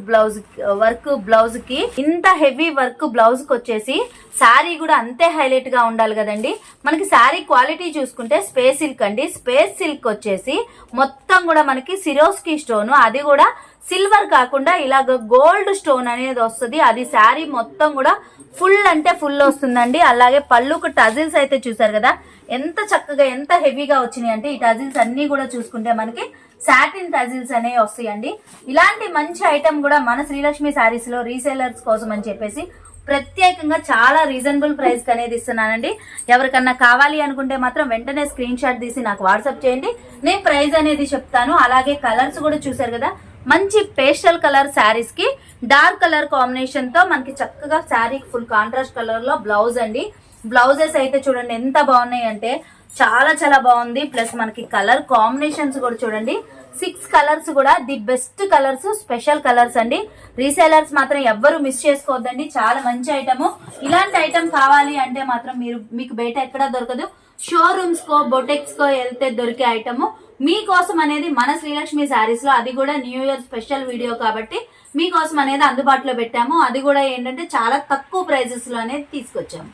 బ్లౌజ్ కి ఇంత హెవీ వర్క్ బ్లౌజ్ కి వచ్చేసి శారీ కూడా అంతే హైలైట్ గా ఉండాలి కదండి. మనకి శారీ క్వాలిటీ చూసుకుంటే స్పేస్ సిల్క్ అండి. స్పేస్ సిల్క్ వచ్చేసి మొత్తం కూడా మనకి సిరోస్కి స్టోన్, అది కూడా సిల్వర్ కాకుండా ఇలాగ గోల్డ్ స్టోన్ అనేది వస్తుంది. అది శారీ మొత్తం కూడా ఫుల్ అంటే ఫుల్ వస్తుందండి. అలాగే పళ్ళుకు టజిల్స్ అయితే చూసారు కదా ఎంత చక్కగా ఎంత హెవీగా వచ్చినాయి అంటే, ఈ టజిల్స్ అన్ని కూడా చూసుకుంటే మనకి సాటిన్ టజిల్స్ అనేవి వస్తాయండి. ఇలాంటి మంచి ఐటమ్ కూడా మన శ్రీలక్ష్మి శారీస్ లో రీసేలర్స్ కోసం అని చెప్పేసి ప్రత్యేకంగా చాలా రీజనబుల్ ప్రైస్ కి అనేది ఇస్తున్నానండి. ఎవరికన్నా కావాలి అనుకుంటే మాత్రం వెంటనే స్క్రీన్ షాట్ తీసి నాకు వాట్సాప్ చేయండి, నేను ప్రైస్ అనేది చెప్తాను. అలాగే కలర్స్ కూడా చూసారు కదా, మంచి పేస్టల్ కలర్ శారీస్ కి డార్క్ కలర్ కాంబినేషన్ తో మనకి చక్కగా శారీ ఫుల్ కాంట్రాస్ట్ కలర్ లో బ్లౌజ్ అండి. బ్లౌజెస్ అయితే చూడండి ఎంత బాగున్నాయి అంటే చాలా చాలా బాగుంది. ప్లస్ మనకి కలర్ కాంబినేషన్స్ కూడా చూడండి, 6 కలర్స్ కూడా the best colours, special colours అండి. రీసేలర్స్ మాత్రం ఎవ్వరు మిస్ చేసుకోవద్దండి, చాలా మంచి ఐటమ్. ఇలాంటి ఐటమ్ కావాలి అంటే మాత్రం మీకు బయట ఎక్కడ దొరకదు. షోరూమ్స్ కో బొటెక్స్ కో వెళ్తే దొరికే ఐటమ్ మీకోసం అనేది మన శ్రీలక్ష్మి శారీస్ లో, అది కూడా న్యూ ఇయర్ స్పెషల్ వీడియో కాబట్టి మీకోసం అనేది అందుబాటులో పెట్టాము. అది కూడా ఏంటంటే చాలా తక్కువ ప్రైజెస్ లో అనేది తీసుకొచ్చాము.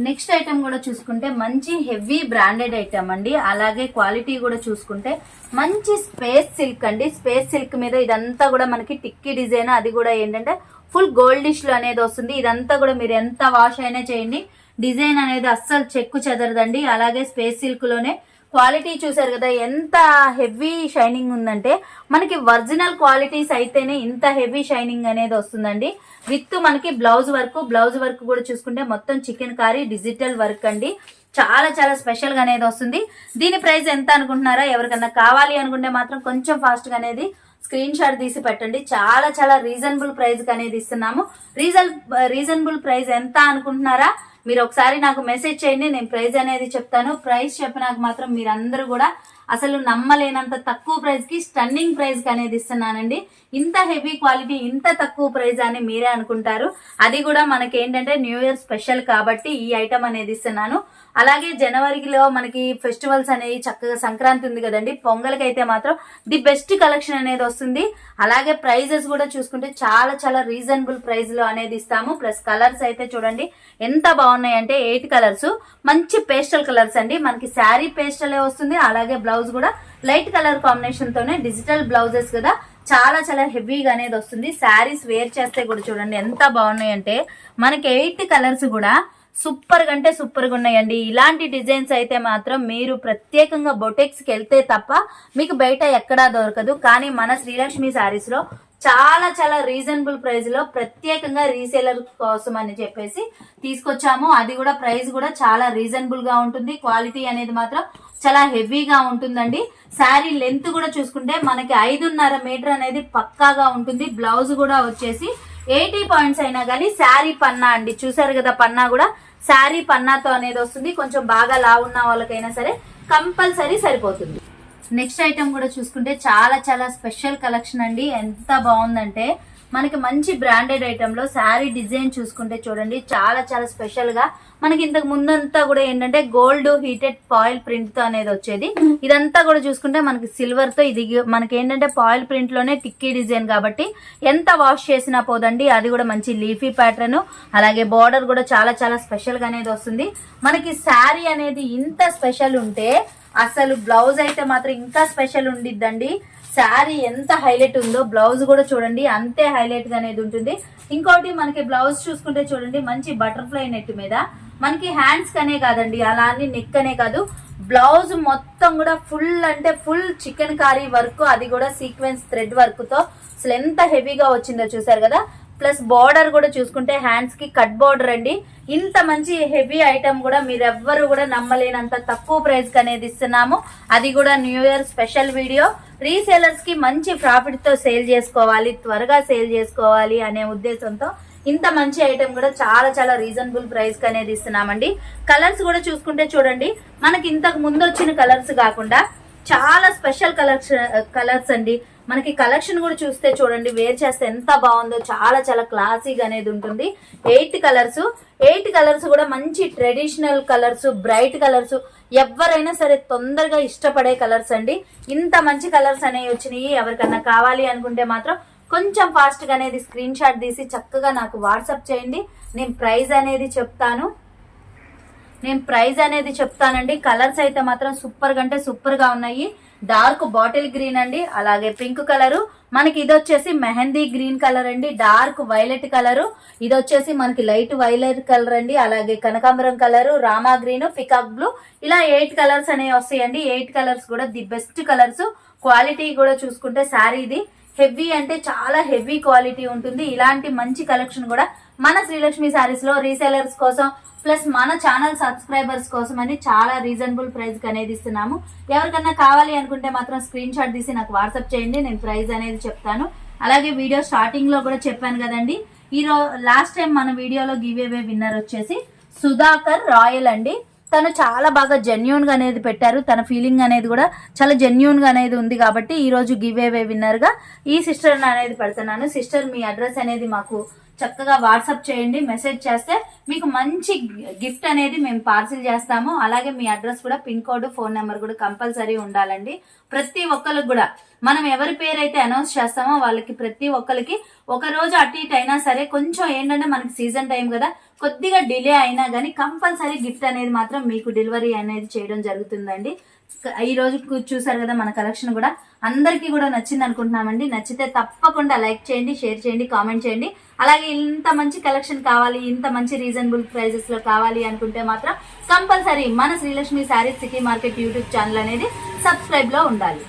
నెక్స్ట్ ఐటమ్ కూడా చూసుకుంటే మంచి హెవీ బ్రాండెడ్ ఐటమ్ అండి. అలాగే క్వాలిటీ కూడా చూసుకుంటే మంచి స్పేస్ సిల్క్ అండి. స్పేస్ సిల్క్ మీద ఇదంతా కూడా మనకి టిక్కీ డిజైన్, అది కూడా ఏంటంటే ఫుల్ గోల్డిష్ లో అనేది వస్తుంది. ఇదంతా కూడా మీరు ఎంత వాష్ అయినా చేయండి, డిజైన్ అనేది అస్సలు చెక్కు చెదరదండి. అలాగే స్పేస్ సిల్క్ లోనే క్వాలిటీ చూసారు కదా ఎంత హెవీ షైనింగ్ ఉందంటే, మనకి ఒరిజినల్ క్వాలిటీస్ అయితేనే ఇంత హెవీ షైనింగ్ అనేది వస్తుందండి. విత్ మనకి బ్లౌజ్ వర్క్ కూడా చూసుకుంటే మొత్తం చికెన్ కారీ డిజిటల్ వర్క్ అండి. చాలా చాలా స్పెషల్ గా అనేది వస్తుంది. దీని ప్రైస్ ఎంత అనుకుంటున్నారా? ఎవరికన్నా కావాలి అనుకుంటే మాత్రం కొంచెం ఫాస్ట్ గా అనేది స్క్రీన్ షాట్ తీసి పెట్టండి. చాలా చాలా రీజనబుల్ ప్రైస్ అనేది ఇస్తున్నాము. రీజనబుల్ ప్రైస్ ఎంత అనుకుంటున్నారా? మీరు ఒకసారి నాకు మెసేజ్ చేయండి, నేను ప్రైస్ అనేది చెప్తాను. ప్రైస్ చెప్పినాక మాత్రం మీరందరూ కూడా అసలు నమ్మలేనంత తక్కువ ప్రైస్ కి స్టన్నింగ్ ప్రైస్ కి అనేది ఇస్తున్నానండి. ఇంత హెవీ క్వాలిటీ ఇంత తక్కువ ప్రైస్ అని మీరే అనుకుంటారు. అది కూడా మనకి ఏంటంటే న్యూ ఇయర్ స్పెషల్ కాబట్టి ఈ ఐటమ్ అనేది ఇస్తున్నాను. అలాగే జనవరిలో మనకి ఫెస్టివల్స్ అనేవి చక్కగా సంక్రాంతి ఉంది కదండి, పొంగల్కి అయితే మాత్రం ది బెస్ట్ కలెక్షన్ అనేది వస్తుంది. అలాగే ప్రైజెస్ కూడా చూసుకుంటే చాలా చాలా రీజనబుల్ ప్రైస్ లో అనేది ఇస్తాము. ప్లస్ కలర్స్ అయితే చూడండి ఎంత బాగున్నాయి అంటే 8 కలర్స్ మంచి పేస్టల్ కలర్స్ అండి. మనకి శారీ పేస్టలే వస్తుంది. అలాగే బ్లౌజ్ కూడా లైట్ కలర్ కాంబినేషన్ తోనే డిజిటల్ బ్లౌజెస్ కదా, చాలా చాలా హెవీగా అనేది వస్తుంది. శారీస్ వేర్ చేస్తే కూడా చూడండి ఎంత బాగున్నాయి అంటే మనకి 8 కలర్స్ కూడా సూపర్ గా అంటే సూపర్ గా ఉన్నాయండి. ఇలాంటి డిజైన్స్ అయితే మాత్రం మీరు ప్రత్యేకంగా బొటెక్స్ కి వెళ్తే తప్ప మీకు బయట ఎక్కడా దొరకదు. కానీ మన శ్రీలక్ష్మి శారీస్ లో చాలా చాలా రీజనబుల్ ప్రైస్ లో ప్రత్యేకంగా రీసేలర్ కోసం అని చెప్పేసి తీసుకొచ్చాము. అది కూడా ప్రైస్ కూడా చాలా రీజనబుల్ గా ఉంటుంది. క్వాలిటీ అనేది మాత్రం చాలా హెవీగా ఉంటుందండి. శారీ లెంత్ కూడా చూసుకుంటే మనకి 5.5 మీటర్ అనేది పక్కాగా ఉంటుంది. బ్లౌజ్ కూడా వచ్చేసి 80 పాయింట్స్ అయినా కానీ శారీ పన్నా అండి, చూసారు కదా పన్నా కూడా శారీ పన్నాతో అనేది వస్తుంది. కొంచెం బాగా లావున్న వాళ్ళకైనా సరే కంపల్సరీ సరిపోతుంది. నెక్స్ట్ ఐటమ్ కూడా చూసుకుంటే చాలా చాలా స్పెషల్ కలెక్షన్ అండి. ఎంత బాగుందంటే మనకి మంచి బ్రాండెడ్ ఐటమ్ లో శారీ డిజైన్ చూసుకుంటే చూడండి చాలా చాలా స్పెషల్ గా మనకి ఇంతకు ముందంతా కూడా ఏంటంటే గోల్డ్ హీటెడ్ పాయిల్ ప్రింట్ తో అనేది వచ్చేది. ఇదంతా కూడా చూసుకుంటే మనకి సిల్వర్ తో, ఇది మనకి ఏంటంటే పాయిల్ ప్రింట్ లోనే టిక్కీ డిజైన్ కాబట్టి ఎంత వాష్ చేసినా పోదండి. అది కూడా మంచి లీఫీ ప్యాటర్న్, అలాగే బార్డర్ కూడా చాలా చాలా స్పెషల్ గా అనేది వస్తుంది. మనకి శారీ అనేది ఇంత స్పెషల్ ఉంటే అసలు బ్లౌజ్ అయితే మాత్రం ఇంకా స్పెషల్ ఉండిద్దండి. శారీ ఎంత హైలైట్ ఉందో బ్లౌజ్ కూడా చూడండి అంతే హైలైట్ గా అనేది ఉంటుంది. ఇంకోటి మనకి బ్లౌజ్ చూసుకుంటే చూడండి మంచి బటర్ఫ్లై నెట్ మీద మనకి హ్యాండ్స్ కనే కాదండి, అలా అని నెక్ అనే కాదు, బ్లౌజ్ మొత్తం కూడా ఫుల్ అంటే ఫుల్ చికెన్ కారీ వర్క్, అది కూడా సీక్వెన్స్ థ్రెడ్ వర్క్ తో అసలు ఎంత హెవీగా వచ్చిందో చూసారు కదా. ప్లస్ బార్డర్ కూడా చూసుకుంటే హ్యాండ్స్ కి కట్ బార్డర్ అండి. ఇంత మంచి హెవీ ఐటమ్ కూడా మీరెవ్వరు కూడా నమ్మలేనంత తక్కువ ప్రైస్ కి అనేది ఇస్తున్నాము. అది కూడా new year special video. Resellers కి మంచి ప్రాఫిట్ తో సేల్ చేసుకోవాలి, త్వరగా సేల్ చేసుకోవాలి అనే ఉద్దేశంతో ఇంత మంచి ఐటమ్ కూడా చాలా చాలా రీజనబుల్ ప్రైస్ కి అనేది ఇస్తున్నామండి. కలర్స్ కూడా చూసుకుంటే చూడండి మనకి ఇంతకు ముందు వచ్చిన కలర్స్ కాకుండా చాలా స్పెషల్ కలర్స్ అండి. మనకి కలెక్షన్ కూడా చూస్తే చూడండి వేర్ చేస్తే ఎంత బాగుందో, చాలా చాలా క్లాసీగా అనేది ఉంటుంది. 8 కలర్స్ కూడా మంచి ట్రెడిషనల్ కలర్స్, బ్రైట్ కలర్స్, ఎవరైనా సరే తొందరగా ఇష్టపడే కలర్స్ అండి. ఇంత మంచి కలర్స్ అనేవి వచ్చినాయి. ఎవరికన్నా కావాలి అనుకుంటే మాత్రం కొంచెం ఫాస్ట్ గా అనేది స్క్రీన్ షాట్ తీసి చక్కగా నాకు వాట్సాప్ చేయండి. నేను ప్రైస్ అనేది చెప్తానండి. కలర్స్ అయితే మాత్రం సూపర్ గా అంటే సూపర్ గా ఉన్నాయి. డార్క్ బాటిల్ గ్రీన్ అండి, అలాగే పింక్ కలరు, మనకి ఇది వచ్చేసి మెహందీ గ్రీన్ కలర్ అండి, డార్క్ వైలెట్ కలరు, ఇది వచ్చేసి మనకి లైట్ వైలెట్ కలర్ అండి, అలాగే కనకాంబరం colour, Rama green, peacock blue, ఇలా 8 కలర్స్ అనేవి వస్తాయండి. 8 కలర్స్ కూడా ది బెస్ట్ కలర్స్. క్వాలిటీ కూడా చూసుకుంటే శారీది హెవీ అంటే చాలా హెవీ క్వాలిటీ ఉంటుంది. ఇలాంటి మంచి కలెక్షన్ కూడా మన శ్రీలక్ష్మి శారీస్ లో రీసేలర్స్ కోసం ప్లస్ మన ఛానల్ సబ్స్క్రైబర్స్ కోసం అని చాలా రీజనబుల్ ప్రైస్ అనేది ఇస్తున్నాము. ఎవరికన్నా కావాలి అనుకుంటే మాత్రం స్క్రీన్ షాట్ తీసి నాకు వాట్సాప్ చేయండి, నేను ప్రైస్ అనేది చెప్తాను. అలాగే వీడియో స్టార్టింగ్ లో కూడా చెప్పాను కదండి, లాస్ట్ టైం మన వీడియోలో గివ్ అవే విన్నర్ వచ్చేసి సుధాకర్ రాయల్ అండి. తను చాలా బాగా జెన్యూన్ గా అనేది పెట్టారు. తన ఫీలింగ్ అనేది కూడా చాలా జెన్యూన్ గా అనేది ఉంది కాబట్టి ఈ రోజు గివ్ అవే విన్నర్ గా ఈ సిస్టర్ అనేది పెడుతున్నాను. సిస్టర్ మీ అడ్రస్ అనేది మాకు చక్కగా వాట్సాప్ చేయండి. మెసేజ్ చేస్తే మీకు మంచి గిఫ్ట్ అనేది మేము పార్సిల్ చేస్తాము. అలాగే మీ అడ్రస్ కూడా, పిన్ కోడ్, ఫోన్ నెంబర్ కూడా కంపల్సరీ ఉండాలండి. ప్రతి ఒక్కరికి కూడా మనం ఎవరి పేరైతే అనౌన్స్ చేస్తామో వాళ్ళకి ప్రతి ఒక్కరికి ఒక రోజు అటు ఇటు అయినా సరే, కొంచెం ఏంటంటే మనకి సీజన్ టైం కదా, కొద్దిగా డిలే అయినా కానీ కంపల్సరీ గిఫ్ట్ అనేది మాత్రం మీకు డెలివరీ అనేది చేయడం జరుగుతుందండి. ఈ రోజు చూసారు కదా మన కలెక్షన్ కూడా అందరికీ కూడా నచ్చింది అనుకుంటున్నామండి. నచ్చితే తప్పకుండా లైక్ చేయండి, షేర్ చేయండి, కామెంట్ చేయండి. అలాగే ఇంత మంచి కలెక్షన్ కావాలి, ఇంత మంచి రీజనబుల్ ప్రైజెస్ లో కావాలి అనుకుంటే మాత్రం కంపల్సరీ మన Srilakshmi saris city market YouTube channel అనేది సబ్స్క్రైబ్ లో ఉండాలి.